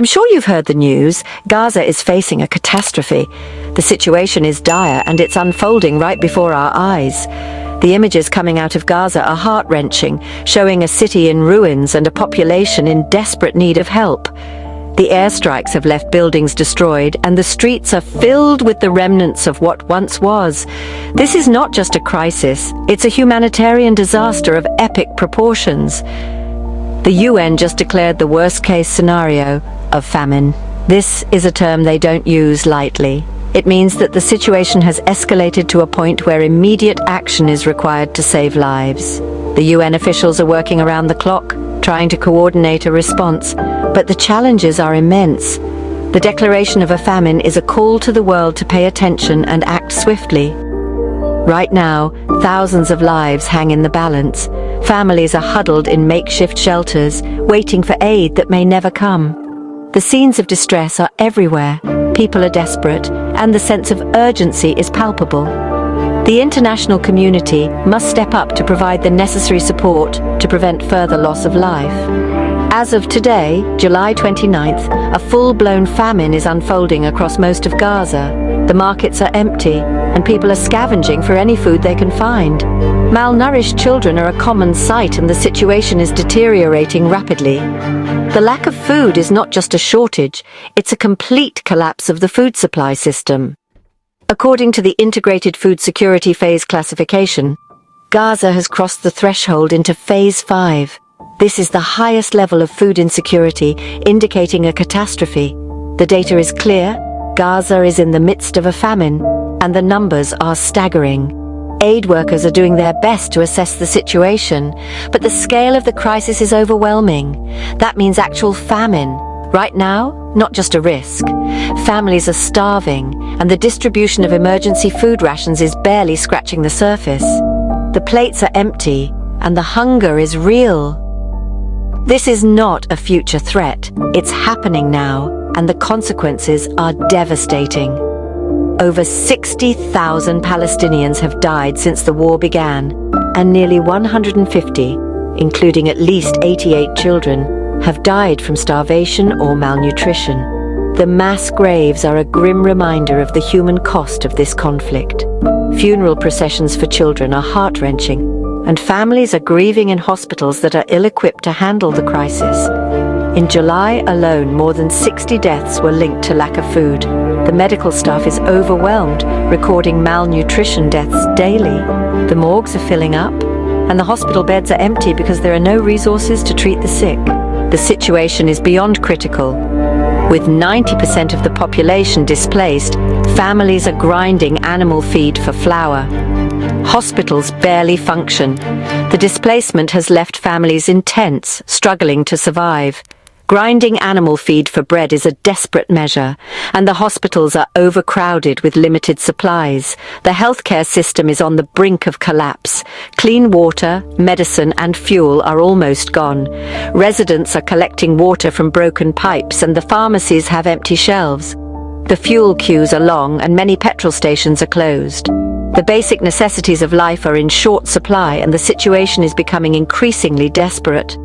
I'm sure you've heard the news. Gaza is facing a catastrophe. The situation is dire and it's unfolding right before our eyes. The images coming out of Gaza are heart-wrenching, showing a city in ruins and a population in desperate need of help. The airstrikes have left buildings destroyed and the streets are filled with the remnants of what once was. This is not just a crisis, it's a humanitarian disaster of epic proportions. The UN just declared the worst-case scenario of famine. This is a term they don't use lightly. It means that the situation has escalated to a point where immediate action is required to save lives. The UN officials are working around the clock, trying to coordinate a response, but the challenges are immense. The declaration of a famine is a call to the world to pay attention and act swiftly. Right now, thousands of lives hang in the balance. Families are huddled in makeshift shelters, waiting for aid that may never come. The scenes of distress are everywhere. People are desperate, and the sense of urgency is palpable. The international community must step up to provide the necessary support to prevent further loss of life. As of today, July 29th, a full-blown famine is unfolding across most of Gaza. The markets are empty, and people are scavenging for any food they can find. Malnourished children are a common sight, and the situation is deteriorating rapidly. The lack of food is not just a shortage, it's a complete collapse of the food supply system. According to the Integrated Food Security Phase classification, Gaza has crossed the threshold into Phase 5. This is the highest level of food insecurity, indicating a catastrophe. The data is clear. Gaza is in the midst of a famine, and the numbers are staggering. Aid workers are doing their best to assess the situation, but the scale of the crisis is overwhelming. That means actual famine. Right now, not just a risk. Families are starving, and the distribution of emergency food rations is barely scratching the surface. The plates are empty, and the hunger is real. This is not a future threat. It's happening now, and the consequences are devastating. Over 60,000 Palestinians have died since the war began, and nearly 150, including at least 88 children, have died from starvation or malnutrition. The mass graves are a grim reminder of the human cost of this conflict. Funeral processions for children are heart-wrenching, and families are grieving in hospitals that are ill-equipped to handle the crisis. In July alone, more than 60 deaths were linked to lack of food. The medical staff is overwhelmed, recording malnutrition deaths daily. The morgues are filling up, and the hospital beds are empty because there are no resources to treat the sick. The situation is beyond critical. With 90% of the population displaced, families are grinding animal feed for flour. Hospitals barely function. The displacement has left families in tents, struggling to survive. Grinding animal feed for bread is a desperate measure, and the hospitals are overcrowded with limited supplies. The healthcare system is on the brink of collapse. Clean water, medicine, and fuel are almost gone. Residents are collecting water from broken pipes, and the pharmacies have empty shelves. The fuel queues are long, and many petrol stations are closed. The basic necessities of life are in short supply, and the situation is becoming increasingly desperate.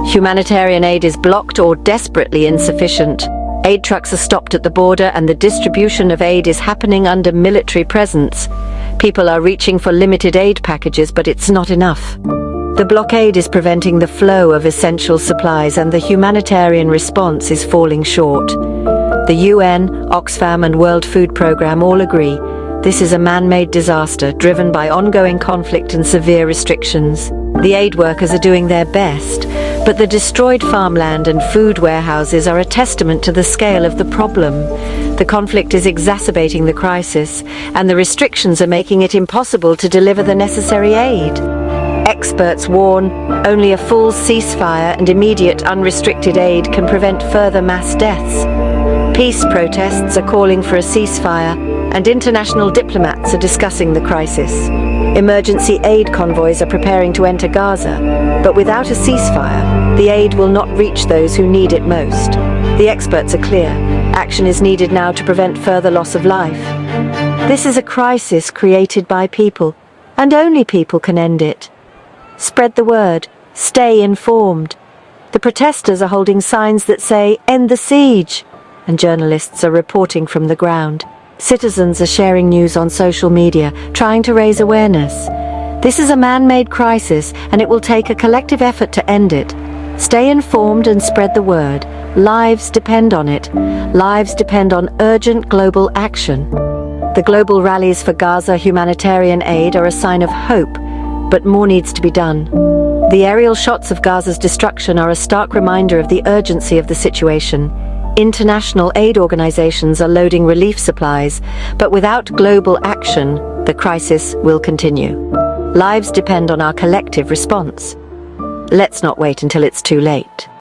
Humanitarian aid is blocked or desperately insufficient. Aid trucks are stopped at the border, and the distribution of aid is happening under military presence. People are reaching for limited aid packages, but it's not enough. The blockade is preventing the flow of essential supplies, and the humanitarian response is falling short. The UN, Oxfam, and World Food Programme all agree this is a man-made disaster driven by ongoing conflict and severe restrictions. The aid workers are doing their best, but the destroyed farmland and food warehouses are a testament to the scale of the problem. The conflict is exacerbating the crisis, and the restrictions are making it impossible to deliver the necessary aid. Experts warn only a full ceasefire and immediate unrestricted aid can prevent further mass deaths. Peace protests are calling for a ceasefire, and international diplomats are discussing the crisis. Emergency aid convoys are preparing to enter Gaza, but without a ceasefire, the aid will not reach those who need it most. The experts are clear. Action is needed now to prevent further loss of life. This is a crisis created by people, and only people can end it. Spread the word. Stay informed. The protesters are holding signs that say, "End the siege," and journalists are reporting from the ground. Citizens are sharing news on social media, trying to raise awareness. This is a man-made crisis, and it will take a collective effort to end it. Stay informed and spread the word. Lives depend on it. Lives depend on urgent global action. The global rallies for Gaza humanitarian aid are a sign of hope, but more needs to be done. The aerial shots of Gaza's destruction are a stark reminder of the urgency of the situation. International aid organizations are loading relief supplies, but without global action, the crisis will continue. Lives depend on our collective response. Let's not wait until it's too late.